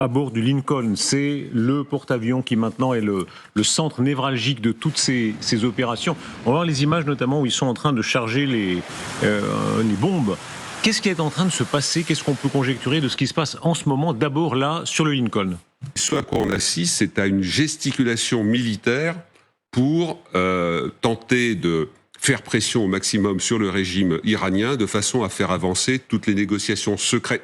À bord du Lincoln, c'est le porte-avions qui maintenant est le centre névralgique de toutes ces opérations. On va voir les images notamment où ils sont en train de charger les bombes. Qu'est-ce qui est en train de se passer? Qu'est-ce qu'on peut conjecturer de ce qui se passe en ce moment, d'abord là, sur le Lincoln? Ce à quoi on assiste, c'est à une gesticulation militaire pour tenter de faire pression au maximum sur le régime iranien de façon à faire avancer toutes les négociations secrètes,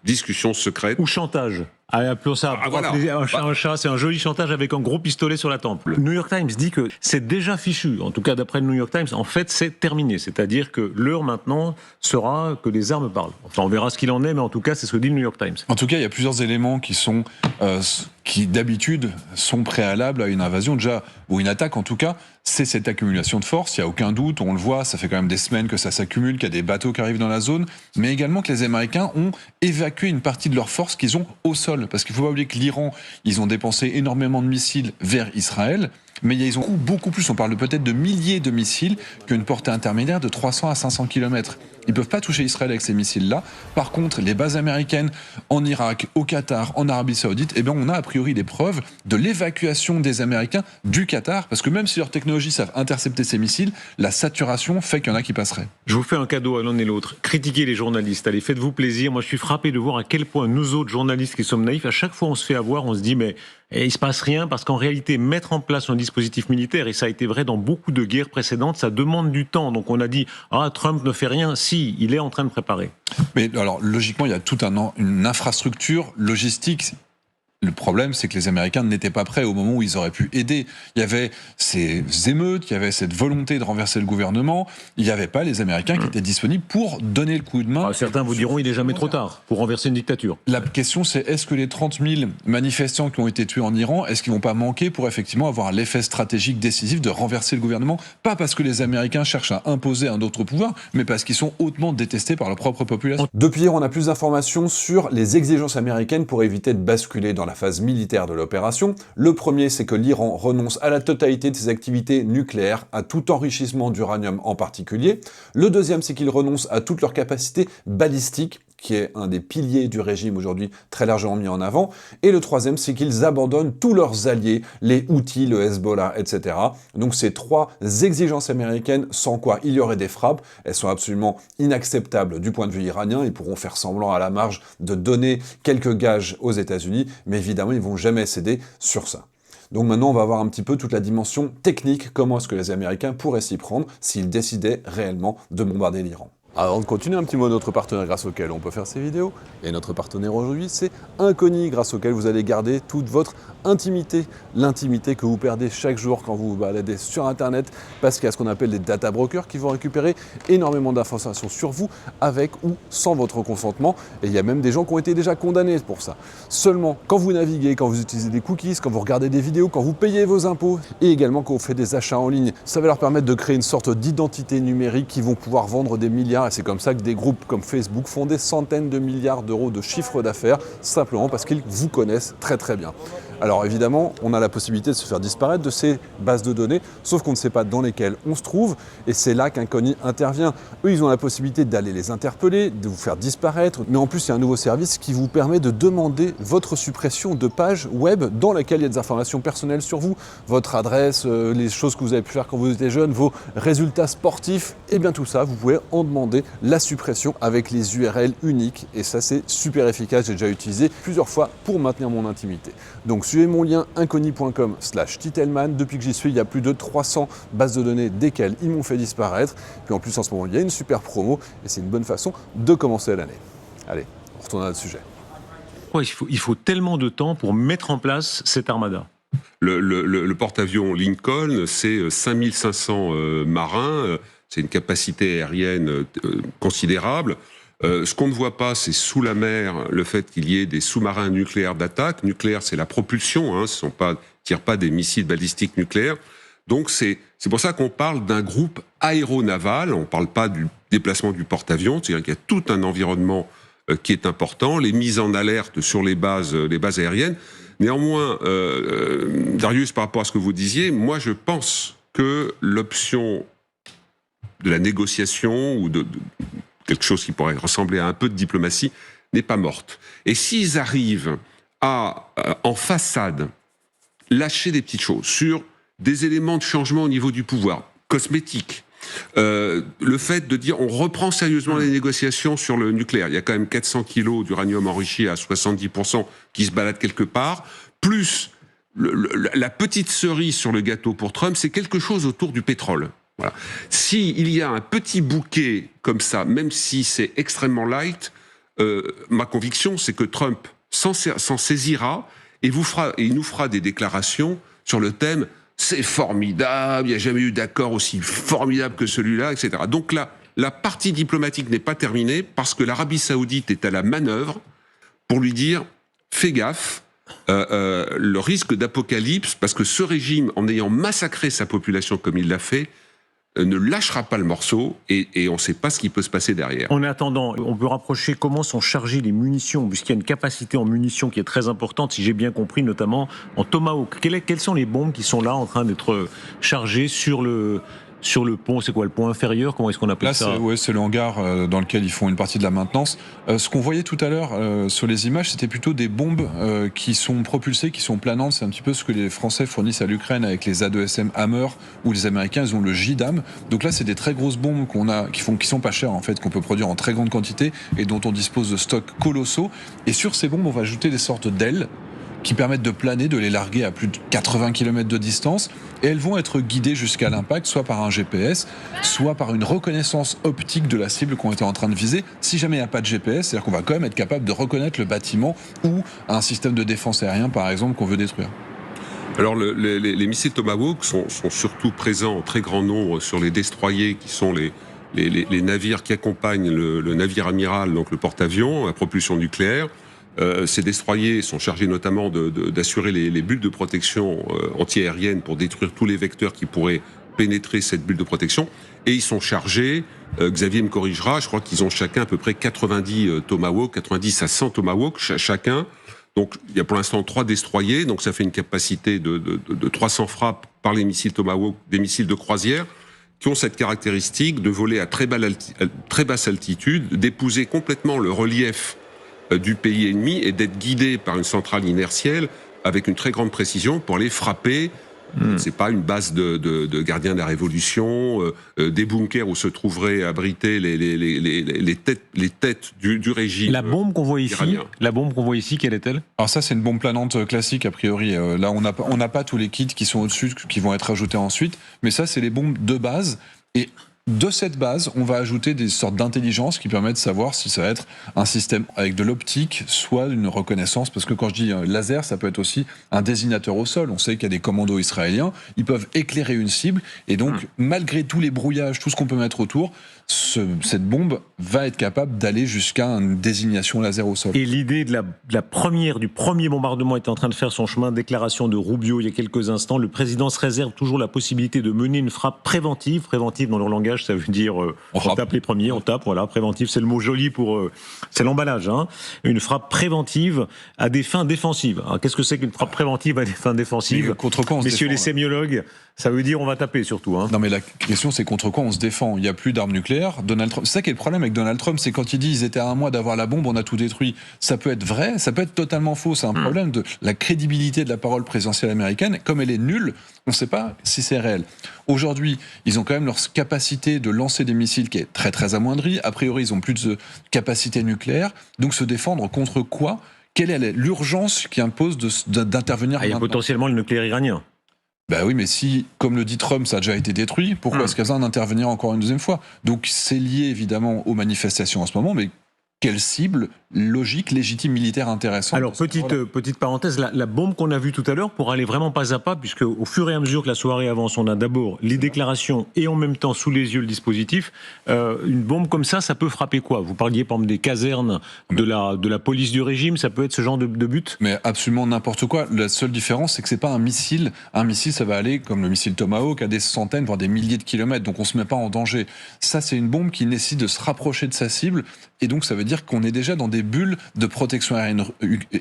discussions secrètes. Ou chantage. Appelons ça un chat, c'est un joli chantage avec un gros pistolet sur la tempe. Le New York Times dit que c'est déjà fichu, en tout cas d'après le New York Times, en fait c'est terminé, c'est-à-dire que l'heure maintenant sera que les armes parlent. Enfin on verra ce qu'il en est, mais en tout cas c'est ce que dit le New York Times. En tout cas il y a plusieurs éléments qui d'habitude sont préalables à une invasion déjà, ou une attaque en tout cas, c'est cette accumulation de force, il n'y a aucun doute, on le voit, ça fait quand même des semaines que ça s'accumule, qu'il y a des bateaux qui arrivent dans la zone, mais également que les Américains ont évacué une partie de leurs forces qu'ils ont au sol. Parce qu'il ne faut pas oublier que l'Iran, ils ont dépensé énormément de missiles vers Israël, mais ils ont beaucoup plus, on parle peut-être de milliers de missiles, qu'une portée intermédiaire de 300 à 500 km. Ils ne peuvent pas toucher Israël avec ces missiles-là. Par contre, les bases américaines en Irak, au Qatar, en Arabie Saoudite, eh bien, on a a priori des preuves de l'évacuation des Américains du Qatar, parce que même si leurs technologies savent intercepter ces missiles, la saturation fait qu'il y en a qui passeraient. Je vous fais un cadeau à l'un et l'autre. Critiquez les journalistes, allez, faites-vous plaisir. Moi, je suis frappé de voir à quel point nous autres journalistes qui sommes naïfs, à chaque fois on se fait avoir, on se dit mais il se passe rien, parce qu'en réalité, mettre en place un dispositif militaire, et ça a été vrai dans beaucoup de guerres précédentes, ça demande du temps. Donc on a dit, Trump ne fait rien. Si, il est en train de préparer. Mais alors, logiquement, il y a toute une infrastructure logistique. Le problème, c'est que les Américains n'étaient pas prêts au moment où ils auraient pu aider. Il y avait ces émeutes, il y avait cette volonté de renverser le gouvernement. Il n'y avait pas les Américains qui étaient disponibles pour donner le coup de main. Certains vous diront il n'est jamais trop tard pour renverser une dictature. La question, c'est est-ce que les 30 000 manifestants qui ont été tués en Iran, est-ce qu'ils ne vont pas manquer pour effectivement avoir l'effet stratégique décisif de renverser le gouvernement? Pas parce que les Américains cherchent à imposer un autre pouvoir, mais parce qu'ils sont hautement détestés par leur propre population. Depuis hier, on a plus d'informations sur les exigences américaines pour éviter de basculer dans la phase militaire de l'opération. Le premier, c'est que l'Iran renonce à la totalité de ses activités nucléaires, à tout enrichissement d'uranium en particulier. Le deuxième, c'est qu'ils renoncent à toutes leurs capacités balistiques, qui est un des piliers du régime aujourd'hui très largement mis en avant. Et le troisième, c'est qu'ils abandonnent tous leurs alliés, les Houthis, le Hezbollah, etc. Donc ces trois exigences américaines, sans quoi il y aurait des frappes, elles sont absolument inacceptables du point de vue iranien. Ils pourront faire semblant à la marge de donner quelques gages aux États-Unis, mais évidemment, ils vont jamais céder sur ça. Donc maintenant, on va voir un petit peu toute la dimension technique, comment est-ce que les Américains pourraient s'y prendre s'ils décidaient réellement de bombarder l'Iran. Avant de continuer, un petit mot de notre partenaire grâce auquel on peut faire ces vidéos. Et notre partenaire aujourd'hui, c'est Incogni, grâce auquel vous allez garder toute votre intimité. L'intimité que vous perdez chaque jour quand vous vous baladez sur Internet, parce qu'il y a ce qu'on appelle des data brokers qui vont récupérer énormément d'informations sur vous, avec ou sans votre consentement. Et il y a même des gens qui ont été déjà condamnés pour ça. Seulement, quand vous naviguez, quand vous utilisez des cookies, quand vous regardez des vidéos, quand vous payez vos impôts, et également quand vous faites des achats en ligne, ça va leur permettre de créer une sorte d'identité numérique qui vont pouvoir vendre des milliards. Et c'est comme ça que des groupes comme Facebook font des centaines de milliards d'euros de chiffre d'affaires, simplement parce qu'ils vous connaissent très très bien. Alors évidemment, on a la possibilité de se faire disparaître de ces bases de données, sauf qu'on ne sait pas dans lesquelles on se trouve, et c'est là qu'Incogni intervient. Eux, ils ont la possibilité d'aller les interpeller, de vous faire disparaître, mais en plus, il y a un nouveau service qui vous permet de demander votre suppression de page web dans laquelle il y a des informations personnelles sur vous, votre adresse, les choses que vous avez pu faire quand vous étiez jeune, vos résultats sportifs, et bien tout ça, vous pouvez en demander la suppression avec les URL uniques, et ça c'est super efficace, j'ai déjà utilisé plusieurs fois pour maintenir mon intimité. Donc suivez mon lien incogni.com/Titelman. Depuis que j'y suis, il y a plus de 300 bases de données desquelles ils m'ont fait disparaître. Puis en plus, en ce moment, il y a une super promo et c'est une bonne façon de commencer l'année. Allez, on retourne à notre sujet. Ouais, il faut tellement de temps pour mettre en place cette armada. Le porte-avions Lincoln, c'est 5500 marins, c'est une capacité aérienne considérable. Ce qu'on ne voit pas, c'est sous la mer le fait qu'il y ait des sous-marins nucléaires d'attaque. Nucléaire, c'est la propulsion, hein, tirent pas des missiles balistiques nucléaires. Donc c'est pour ça qu'on parle d'un groupe aéronaval. On ne parle pas du déplacement du porte-avions, c'est-à-dire qu'il y a tout un environnement qui est important, les mises en alerte sur les bases aériennes. Néanmoins, Darius, par rapport à ce que vous disiez, moi je pense que l'option de la négociation ou de quelque chose qui pourrait ressembler à un peu de diplomatie n'est pas morte. Et s'ils arrivent à, en façade, lâcher des petites choses sur des éléments de changement au niveau du pouvoir, cosmétiques, le fait de dire on reprend sérieusement les négociations sur le nucléaire, il y a quand même 400 kilos d'uranium enrichi à 70% qui se baladent quelque part, plus la petite cerise sur le gâteau pour Trump, c'est quelque chose autour du pétrole. Voilà. S'il y a un petit bouquet comme ça, même si c'est extrêmement light, ma conviction, c'est que Trump s'en saisira et il nous fera des déclarations sur le thème « c'est formidable, il n'y a jamais eu d'accord aussi formidable que celui-là, etc. » Donc là, la partie diplomatique n'est pas terminée parce que l'Arabie Saoudite est à la manœuvre pour lui dire « fais gaffe, le risque d'apocalypse, parce que ce régime, en ayant massacré sa population comme il l'a fait, ne lâchera pas le morceau et on ne sait pas ce qui peut se passer derrière. En attendant, on peut rapprocher comment sont chargées les munitions, puisqu'il y a une capacité en munitions qui est très importante, si j'ai bien compris, notamment en Tomahawk. Quelles sont les bombes qui sont là en train d'être chargées sur le pont? C'est quoi, le pont inférieur? Comment est-ce qu'on appelle ça? C'est le hangar dans lequel ils font une partie de la maintenance. Ce qu'on voyait tout à l'heure sur les images, c'était plutôt des bombes qui sont propulsées, qui sont planantes. C'est un petit peu ce que les Français fournissent à l'Ukraine avec les A2SM Hammer, ou les Américains, ils ont le JDAM. Donc là, c'est des très grosses bombes qui sont pas chères, en fait, qu'on peut produire en très grande quantité et dont on dispose de stocks colossaux. Et sur ces bombes, on va ajouter des sortes d'ailes qui permettent de planer, de les larguer à plus de 80 km de distance, et elles vont être guidées jusqu'à l'impact, soit par un GPS, soit par une reconnaissance optique de la cible qu'on était en train de viser. Si jamais il n'y a pas de GPS, c'est-à-dire qu'on va quand même être capable de reconnaître le bâtiment ou un système de défense aérien, par exemple, qu'on veut détruire. Alors les missiles Tomahawk sont surtout présents en très grand nombre sur les destroyers, qui sont les navires qui accompagnent le navire amiral, donc le porte-avions à propulsion nucléaire. Ces destroyers sont chargés notamment d'assurer les bulles de protection antiaérienne pour détruire tous les vecteurs qui pourraient pénétrer cette bulle de protection. Et ils sont chargés, Xavier me corrigera, je crois qu'ils ont chacun à peu près 90 Tomahawk, 90 à 100 Tomahawk chacun. Donc il y a pour l'instant 3 destroyers, donc ça fait une capacité de 300 frappes par les missiles Tomahawk, des missiles de croisière, qui ont cette caractéristique de voler à très basse altitude, d'épouser complètement le relief du pays ennemi et d'être guidé par une centrale inertielle avec une très grande précision pour aller frapper. C'est pas une base de gardiens de la Révolution, des bunkers où se trouveraient abrités les têtes du régime. La bombe qu'on voit ici, quelle est-elle? Alors ça, c'est une bombe planante classique a priori. Là, on n'a pas tous les kits qui sont au-dessus, qui vont être ajoutés ensuite, mais ça, c'est les bombes de base. Et de cette base, on va ajouter des sortes d'intelligence qui permettent de savoir si ça va être un système avec de l'optique, soit une reconnaissance, parce que quand je dis laser, ça peut être aussi un désignateur au sol. On sait qu'il y a des commandos israéliens, ils peuvent éclairer une cible, et donc, malgré tous les brouillages, tout ce qu'on peut mettre autour, cette bombe va être capable d'aller jusqu'à une désignation laser au sol. Et l'idée du premier bombardement est en train de faire son chemin. Déclaration de Rubio il y a quelques instants. Le président se réserve toujours la possibilité de mener une frappe préventive. Préventive dans leur langage, ça veut dire on tape les premiers, on tape, voilà. Préventive, c'est le mot joli pour... c'est l'emballage, hein. Une frappe préventive à des fins défensives. Alors, qu'est-ce que c'est qu'une frappe préventive à des fins défensives? Mais contre quoi on se Messieurs défend, les sémiologues, ça veut dire on va taper surtout, hein. Non mais la question c'est contre quoi on se défend. Il n'y a plus d'armes nucléaires. Donald Trump, c'est ça qui est le problème avec Donald Trump, c'est quand il dit ils étaient à un mois d'avoir la bombe, on a tout détruit. Ça peut être vrai, ça peut être totalement faux. C'est un problème de la crédibilité de la parole présidentielle américaine. Comme elle est nulle, on ne sait pas si c'est réel. Aujourd'hui, ils ont quand même leur capacité de lancer des missiles qui est très très amoindrie. A priori, ils ont plus de capacité nucléaire. Donc se défendre contre quoi? Quelle est l'urgence qui impose d'intervenir? Il y a potentiellement le nucléaire iranien. Ben oui, mais si, comme le dit Trump, ça a déjà été détruit, pourquoi est-ce qu'il y a besoin d'intervenir encore une deuxième fois? Donc c'est lié évidemment aux manifestations en ce moment, mais quelle cible logique, légitime, militaire intéressante? Alors, petite parenthèse, la bombe qu'on a vue tout à l'heure, pour aller vraiment pas à pas, puisque au fur et à mesure que la soirée avance, on a d'abord les déclarations et en même temps sous les yeux le dispositif. Une bombe comme ça peut frapper quoi? Vous parliez par exemple des casernes de la police du régime, ça peut être ce genre de but? Mais absolument n'importe quoi. La seule différence, c'est que c'est pas un missile. Un missile, ça va aller, comme le missile Tomahawk, à des centaines, voire des milliers de kilomètres, donc on se met pas en danger. Ça, c'est une bombe qui nécessite de se rapprocher de sa cible et donc ça veut dire qu'on est déjà dans des bulles de protection aérienne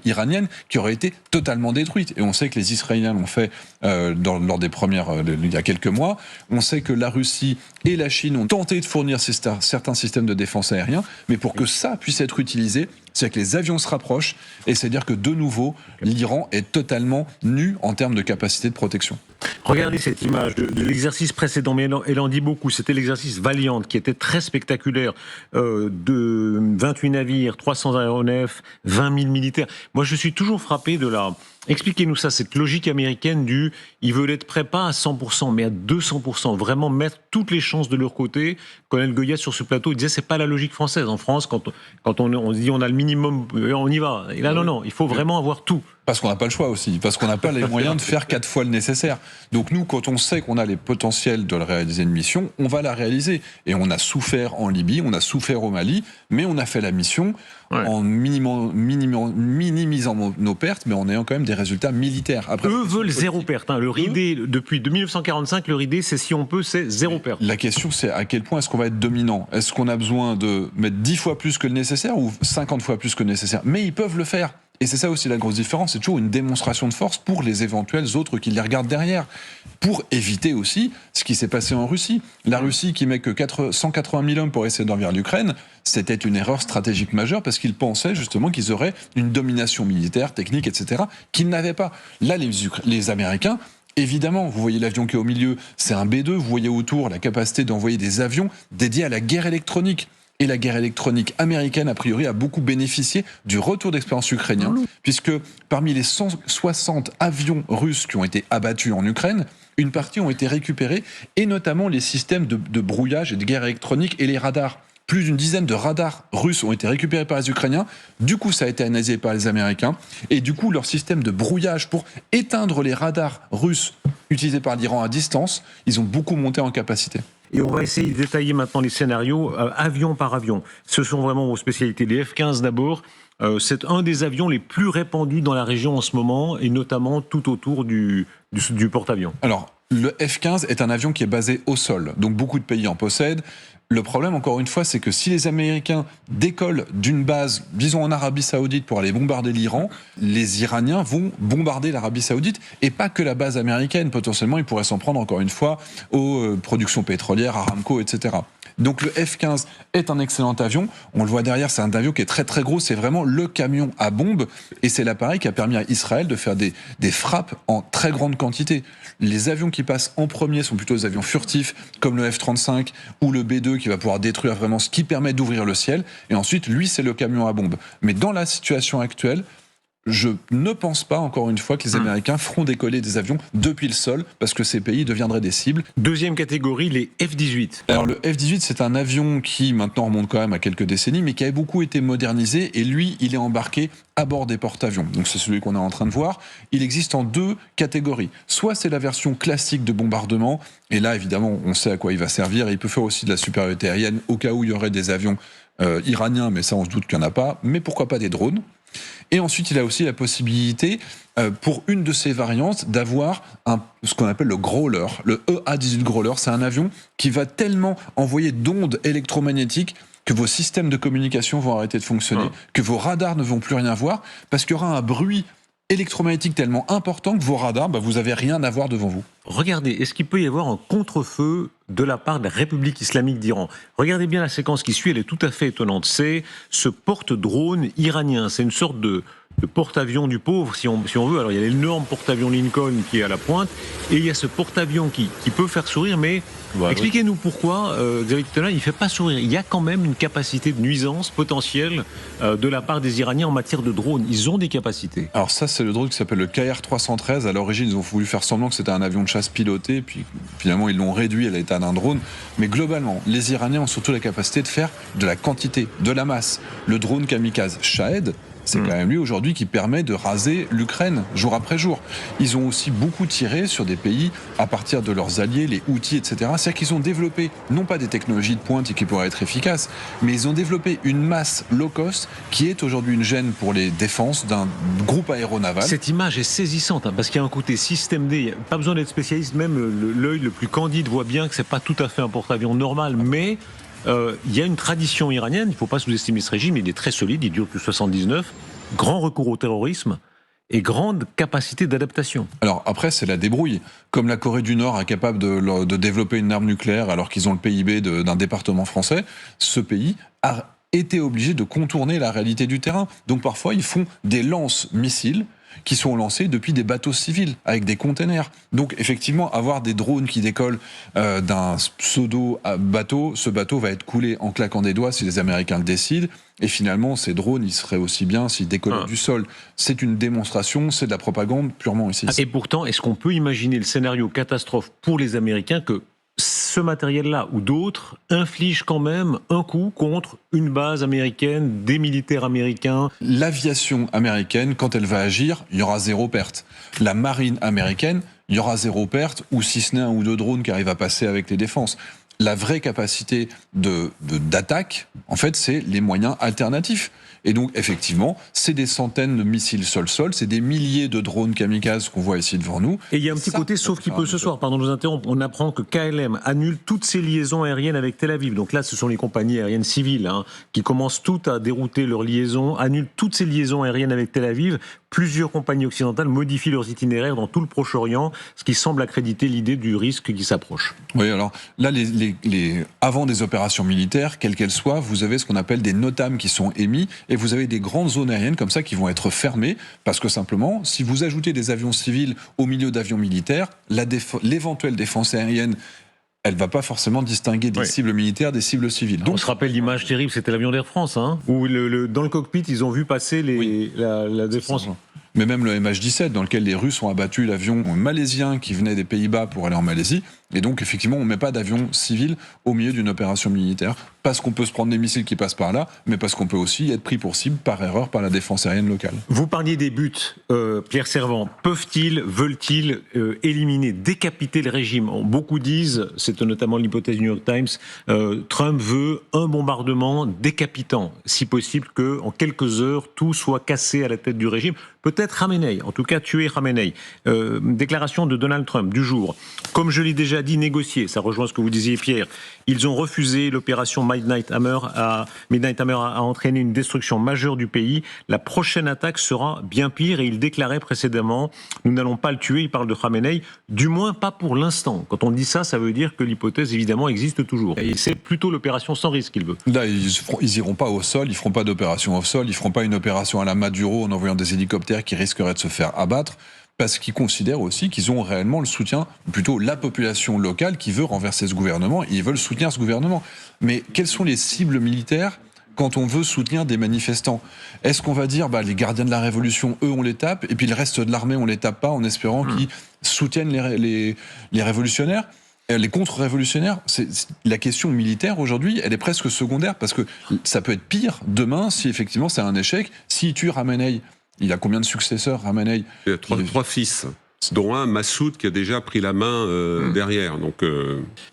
iranienne qui auraient été totalement détruites. Et on sait que les Israéliens l'ont fait lors des premières, il y a quelques mois. On sait que la Russie et la Chine ont tenté de fournir certains systèmes de défense aériens, mais pour que ça puisse être utilisé, c'est que les avions se rapprochent, et c'est-à-dire que de nouveau, l'Iran est totalement nu en termes de capacité de protection. Regardez cette image de l'exercice précédent, mais elle en dit beaucoup. C'était l'exercice Valiant, qui était très spectaculaire, de 28 navires, 300 aéronefs, 20 000 militaires. Moi, je suis toujours frappé de la... Expliquez-nous ça, cette logique américaine du « ils veulent être prêts pas à 100%, mais à 200%, vraiment mettre toutes les chances de leur côté ». Colonel Goya, sur ce plateau, il disait « c'est pas la logique française. En France, quand on se dit on a le minimum, on y va. Et là, non, il faut vraiment avoir tout ». Parce qu'on n'a pas le choix aussi, parce qu'on n'a pas les moyens de faire 4 fois le nécessaire. Donc nous, quand on sait qu'on a les potentiels de réaliser une mission, on va la réaliser. Et on a souffert en Libye, on a souffert au Mali, mais on a fait la mission en minimisant nos pertes, mais en ayant quand même des résultats militaires. Après, eux veulent zéro perte. Leur idée, depuis 1945, leur idée, c'est si on peut, c'est zéro perte. La question, c'est à quel point est-ce qu'on va être dominant ? Est-ce qu'on a besoin de mettre 10 fois plus que le nécessaire ou 50 fois plus que le nécessaire ? Mais ils peuvent le faire. Et c'est ça aussi la grosse différence, c'est toujours une démonstration de force pour les éventuels autres qui les regardent derrière, pour éviter aussi ce qui s'est passé en Russie. La Russie qui met que 180 000 hommes pour essayer d'envahir l'Ukraine, c'était une erreur stratégique majeure parce qu'ils pensaient justement qu'ils auraient une domination militaire, technique, etc., qu'ils n'avaient pas. Là, les Américains, évidemment, vous voyez l'avion qui est au milieu, c'est un B-2, vous voyez autour la capacité d'envoyer des avions dédiés à la guerre électronique. Et la guerre électronique américaine, a priori, a beaucoup bénéficié du retour d'expérience ukrainien, puisque parmi les 160 avions russes qui ont été abattus en Ukraine, une partie ont été récupérés, et notamment les systèmes de brouillage et de guerre électronique et les radars. Plus d'une dizaine de radars russes ont été récupérés par les Ukrainiens. Du coup, ça a été analysé par les Américains. Et du coup, leur système de brouillage pour éteindre les radars russes utilisés par l'Iran à distance, ils ont beaucoup monté en capacité. Et on va essayer de détailler maintenant les scénarios, avion par avion. Ce sont vraiment vos spécialités. Les F-15 d'abord, c'est un des avions les plus répandus dans la région en ce moment, et notamment tout autour du porte-avions. Alors, le F-15 est un avion qui est basé au sol, donc beaucoup de pays en possèdent. Le problème, encore une fois, c'est que si les Américains décollent d'une base, disons en Arabie Saoudite, pour aller bombarder l'Iran, les Iraniens vont bombarder l'Arabie Saoudite, et pas que la base américaine. Potentiellement, ils pourraient s'en prendre, encore une fois, aux productions pétrolières, Aramco, etc. Donc le F-15 est un excellent avion. On le voit derrière, c'est un avion qui est très très gros. C'est vraiment le camion à bombe. Et c'est l'appareil qui a permis à Israël de faire des frappes en très grande quantité. Les avions qui passent en premier sont plutôt des avions furtifs, comme le F-35 ou le B-2 qui va pouvoir détruire vraiment ce qui permet d'ouvrir le ciel. Et ensuite, lui, c'est le camion à bombe. Mais dans la situation actuelle, je ne pense pas, encore une fois, que les Américains feront décoller des avions depuis le sol, parce que ces pays deviendraient des cibles. Deuxième catégorie, les F-18. Alors le F-18, c'est un avion qui maintenant remonte quand même à quelques décennies, mais qui a beaucoup été modernisé, et lui, il est embarqué à bord des porte-avions. Donc c'est celui qu'on est en train de voir. Il existe en 2 catégories. Soit c'est la version classique de bombardement, et là, évidemment, on sait à quoi il va servir, et il peut faire aussi de la supériorité aérienne, au cas où il y aurait des avions iraniens, mais ça, on se doute qu'il n'y en a pas, mais pourquoi pas des drones. Et ensuite, il a aussi la possibilité, pour une de ces variantes, d'avoir ce qu'on appelle le Growler, le EA-18 Growler. C'est un avion qui va tellement envoyer d'ondes électromagnétiques que vos systèmes de communication vont arrêter de fonctionner, que vos radars ne vont plus rien voir, parce qu'il y aura un bruit électromagnétique tellement important que vos radars, vous n'avez rien à voir devant vous. Regardez, est-ce qu'il peut y avoir un contre-feu de la part de la République islamique d'Iran? Regardez bien la séquence qui suit, elle est tout à fait étonnante. C'est ce porte-drone iranien, c'est une sorte de porte-avions du pauvre, si on veut. Alors il y a l'énorme porte-avions Lincoln qui est à la pointe, et il y a ce porte-avions qui peut faire sourire, mais expliquez-nous pourquoi Xavier Tutela, il ne fait pas sourire. Il y a quand même une capacité de nuisance potentielle de la part des Iraniens en matière de drones. Ils ont des capacités. Alors ça, c'est le drone qui s'appelle le KR-313. À l'origine, ils ont voulu faire semblant que c'était un avion de chasse piloté, puis finalement ils l'ont réduit à l'état d'un drone. Mais globalement, les Iraniens ont surtout la capacité de faire de la quantité, de la masse. Le drone kamikaze Shahed, c'est quand même lui aujourd'hui qui permet de raser l'Ukraine jour après jour. Ils ont aussi beaucoup tiré sur des pays à partir de leurs alliés, les Houthis, etc. C'est-à-dire qu'ils ont développé, non pas des technologies de pointe et qui pourraient être efficaces, mais ils ont développé une masse low cost qui est aujourd'hui une gêne pour les défenses d'un groupe aéronaval. Cette image est saisissante, parce qu'il y a un côté système D. Il n'y a pas besoin d'être spécialiste, même l'œil le plus candide voit bien que c'est pas tout à fait un porte-avions normal, mais il y a une tradition iranienne, il ne faut pas sous-estimer ce régime, il est très solide, il dure depuis 79, grand recours au terrorisme et grande capacité d'adaptation. Alors après, c'est la débrouille. Comme la Corée du Nord est capable de développer une arme nucléaire alors qu'ils ont le PIB d'un département français, ce pays a été obligé de contourner la réalité du terrain. Donc parfois, ils font des lance-missiles qui sont lancés depuis des bateaux civils, avec des containers. Donc effectivement, avoir des drones qui décollent d'un pseudo-bateau, ce bateau va être coulé en claquant des doigts si les Américains le décident, et finalement, ces drones, ils seraient aussi bien s'ils décollaient du sol. C'est une démonstration, c'est de la propagande purement ici. Et pourtant, est-ce qu'on peut imaginer le scénario catastrophe pour les Américains que ce matériel-là ou d'autres infligent quand même un coup contre une base américaine, des militaires américains? L'aviation américaine, quand elle va agir, il y aura zéro perte. La marine américaine, il y aura zéro perte, ou si ce n'est un ou deux drones qui arrivent à passer avec les défenses. La vraie capacité d'attaque, en fait, c'est les moyens alternatifs. Et donc, effectivement, c'est des centaines de missiles sol-sol, c'est des milliers de drones kamikazes qu'on voit ici devant nous. Et il y a un petit côté sauf qui peut ce soir, pardon de vous interrompre, on apprend que KLM annule toutes ses liaisons aériennes avec Tel Aviv. Donc là, ce sont les compagnies aériennes civiles qui commencent toutes à dérouter leurs liaisons, annulent toutes ces liaisons aériennes avec Tel Aviv. Plusieurs compagnies occidentales modifient leurs itinéraires dans tout le Proche-Orient, ce qui semble accréditer l'idée du risque qui s'approche. Oui, alors là, avant des opérations militaires, quelles qu'elles soient, vous avez ce qu'on appelle des NOTAM qui sont émis, et vous avez des grandes zones aériennes comme ça qui vont être fermées, parce que simplement, si vous ajoutez des avions civils au milieu d'avions militaires, l'éventuelle défense aérienne, elle ne va pas forcément distinguer des cibles militaires des cibles civiles. Donc, on se rappelle l'image terrible, c'était l'avion d'Air France, où dans le cockpit, ils ont vu passer la défense. Mais même le MH17, dans lequel les Russes ont abattu l'avion malaisien qui venait des Pays-Bas pour aller en Malaisie. Et donc, effectivement, on ne met pas d'avion civil au milieu d'une opération militaire, parce qu'on peut se prendre des missiles qui passent par là, mais parce qu'on peut aussi être pris pour cible par erreur par la défense aérienne locale. Vous parliez des buts, Pierre Servan. Peuvent-ils, veulent-ils éliminer, décapiter le régime? Beaucoup disent, c'est notamment l'hypothèse du New York Times, Trump veut un bombardement décapitant, si possible qu'en quelques heures, tout soit cassé à la tête du régime. Peut-être Khamenei, en tout cas tuer Khamenei. Déclaration de Donald Trump du jour. Comme je l'ai déjà dit, négocier, ça rejoint ce que vous disiez Pierre, ils ont refusé l'opération Midnight Hammer a entraîné une destruction majeure du pays. La prochaine attaque sera bien pire et il déclarait précédemment, nous n'allons pas le tuer, il parle de Khamenei, du moins pas pour l'instant. Quand on dit ça, ça veut dire que l'hypothèse évidemment existe toujours. Et c'est plutôt l'opération sans risque qu'il veut. Là, ils iront pas au sol, ils feront pas d'opération au sol, ils feront pas une opération à la Maduro en envoyant des hélicoptères qui risqueraient de se faire abattre, parce qu'ils considèrent aussi qu'ils ont réellement le soutien, plutôt la population locale qui veut renverser ce gouvernement, et ils veulent soutenir ce gouvernement. Mais quelles sont les cibles militaires quand on veut soutenir des manifestants? Est-ce qu'on va dire, les gardiens de la révolution, eux, on les tape, et puis le reste de l'armée, on les tape pas, en espérant qu'ils soutiennent les révolutionnaires? Les contre-révolutionnaires, la question militaire aujourd'hui, elle est presque secondaire, parce que ça peut être pire demain si effectivement c'est un échec. S'il tue Khamenei, il a combien de successeurs, Khamenei? Il a trois fils, dont un, Massoud, qui a déjà pris la main derrière. Donc,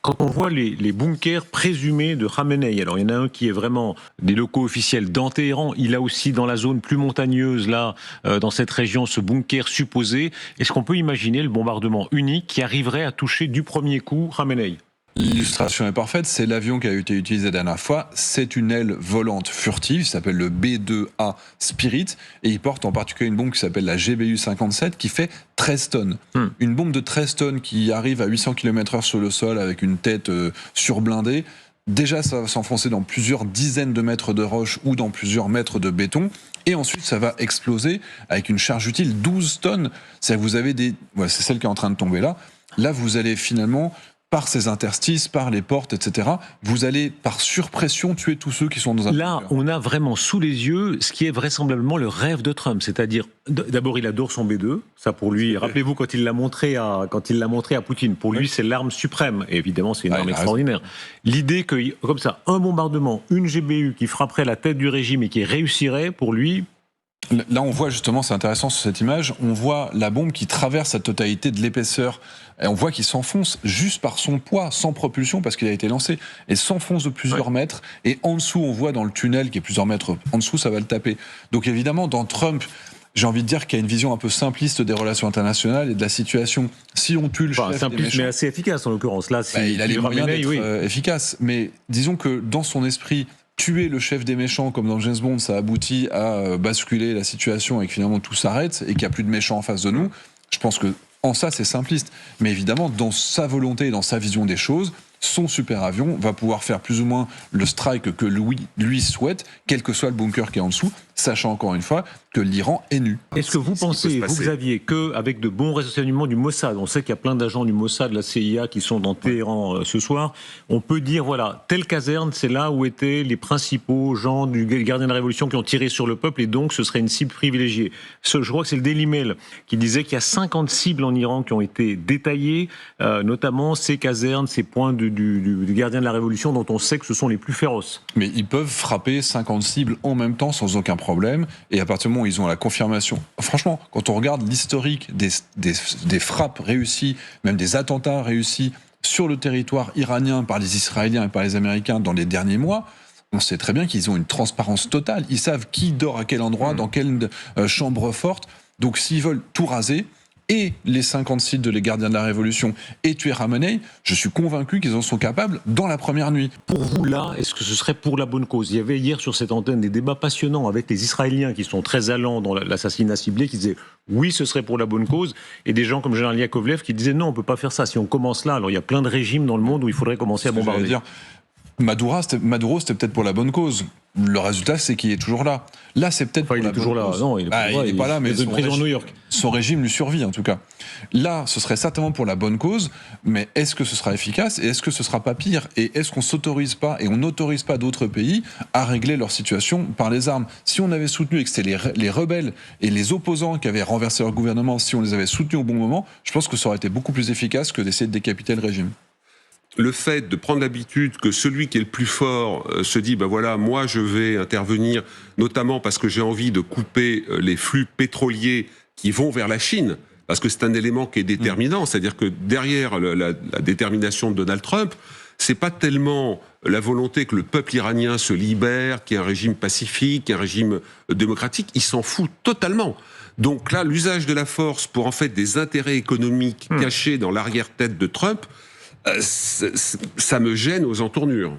Quand on voit les bunkers présumés de Khamenei, alors il y en a un qui est vraiment des locaux officiels dans Téhéran, il a aussi dans la zone plus montagneuse, là, dans cette région, ce bunker supposé. Est-ce qu'on peut imaginer le bombardement unique qui arriverait à toucher du premier coup Khamenei? L'illustration est parfaite, c'est l'avion qui a été utilisé la dernière fois, c'est une aile volante furtive, ça s'appelle le B-2A Spirit, et il porte en particulier une bombe qui s'appelle la GBU-57 qui fait 13 tonnes. Une bombe de 13 tonnes qui arrive à 800 km/h sur le sol avec une tête surblindée, déjà ça va s'enfoncer dans plusieurs dizaines de mètres de roche ou dans plusieurs mètres de béton, et ensuite ça va exploser avec une charge utile 12 tonnes. C'est-à-dire que vous avez c'est celle qui est en train de tomber là, vous allez finalement, par ces interstices, par les portes, etc., vous allez, par surpression, tuer tous ceux qui sont dans un... Là, on a vraiment sous les yeux ce qui est vraisemblablement le rêve de Trump. C'est-à-dire, d'abord, il adore son B2. Ça, pour lui, rappelez-vous, quand il l'a montré à Poutine, pour lui, c'est l'arme suprême. Et évidemment, c'est une arme extraordinaire. L'idée que, comme ça, un bombardement, une GBU qui frapperait la tête du régime et qui réussirait, pour lui... Là, on voit justement, c'est intéressant sur cette image, on voit la bombe qui traverse la totalité de l'épaisseur, et on voit qu'il s'enfonce juste par son poids, sans propulsion, parce qu'il a été lancé, et s'enfonce de plusieurs mètres, et en dessous, on voit dans le tunnel, qui est plusieurs mètres en dessous, ça va le taper. Donc évidemment, dans Trump, j'ai envie de dire qu'il y a une vision un peu simpliste des relations internationales et de la situation. Si on tue le chef des simpliste, méchants, mais assez efficace en l'occurrence. Là, il a les moyens Khamenei, d'être efficace. Mais disons que dans son esprit, tuer le chef des méchants, comme dans James Bond, ça aboutit à basculer la situation et que finalement tout s'arrête et qu'il n'y a plus de méchants en face de nous. Je pense que en ça, c'est simpliste. Mais évidemment, dans sa volonté et dans sa vision des choses, son super avion va pouvoir faire plus ou moins le strike que lui souhaite, quel que soit le bunker qui est en dessous, sachant encore une fois que l'Iran est nu. Est-ce que vous pensez, vous Xavier, qu'avec de bons renseignements du Mossad, on sait qu'il y a plein d'agents du Mossad, de la CIA qui sont dans Téhéran ce soir, on peut dire, voilà, telle caserne, c'est là où étaient les principaux gens du gardien de la Révolution qui ont tiré sur le peuple et donc ce serait une cible privilégiée. Je crois que c'est le Daily Mail qui disait qu'il y a 50 cibles en Iran qui ont été détaillées, notamment ces casernes, ces points du gardien de la Révolution dont on sait que ce sont les plus féroces. Mais ils peuvent frapper 50 cibles en même temps sans aucun problème, et à partir du moment où ils ont la confirmation... Franchement, quand on regarde l'historique des frappes réussies, même des attentats réussis sur le territoire iranien par les Israéliens et par les Américains dans les derniers mois, on sait très bien qu'ils ont une transparence totale. Ils savent qui dort à quel endroit, dans quelle chambre forte. Donc s'ils veulent tout raser, et les 50 sites de les gardiens de la Révolution et tuer Khamenei, je suis convaincu qu'ils en sont capables dans la première nuit. Pour vous, là, est-ce que ce serait pour la bonne cause ? Il y avait hier sur cette antenne des débats passionnants avec les Israéliens qui sont très allants dans l'assassinat ciblé, qui disaient oui, ce serait pour la bonne cause, et des gens comme Général Yakovlev qui disaient non, on ne peut pas faire ça. Si on commence là, alors il y a plein de régimes dans le monde où il faudrait commencer à bombarder. Maduro, c'était peut-être pour la bonne cause. Le résultat, c'est qu'il est toujours là. Là, c'est peut-être pour la bonne cause. Il est toujours là. Non, il n'est pas là, mais son régime lui survit, en tout cas. Là, ce serait certainement pour la bonne cause, mais est-ce que ce sera efficace et est-ce que ce sera pas pire ? Et est-ce qu'on s'autorise pas et on n'autorise pas d'autres pays à régler leur situation par les armes ? Si on avait soutenu et que c'était les rebelles et les opposants qui avaient renversé leur gouvernement, si on les avait soutenus au bon moment, je pense que ça aurait été beaucoup plus efficace que d'essayer de décapiter le régime. Le fait de prendre l'habitude que celui qui est le plus fort se dit ben voilà, moi je vais intervenir, notamment parce que j'ai envie de couper les flux pétroliers qui vont vers la Chine, parce que c'est un élément qui est déterminant, c'est-à-dire que derrière la détermination de Donald Trump, c'est pas tellement la volonté que le peuple iranien se libère, qu'il y ait un régime pacifique, un régime démocratique, il s'en fout totalement. Donc là, l'usage de la force pour en fait des intérêts économiques cachés dans l'arrière-tête de Trump, ça me gêne aux entournures.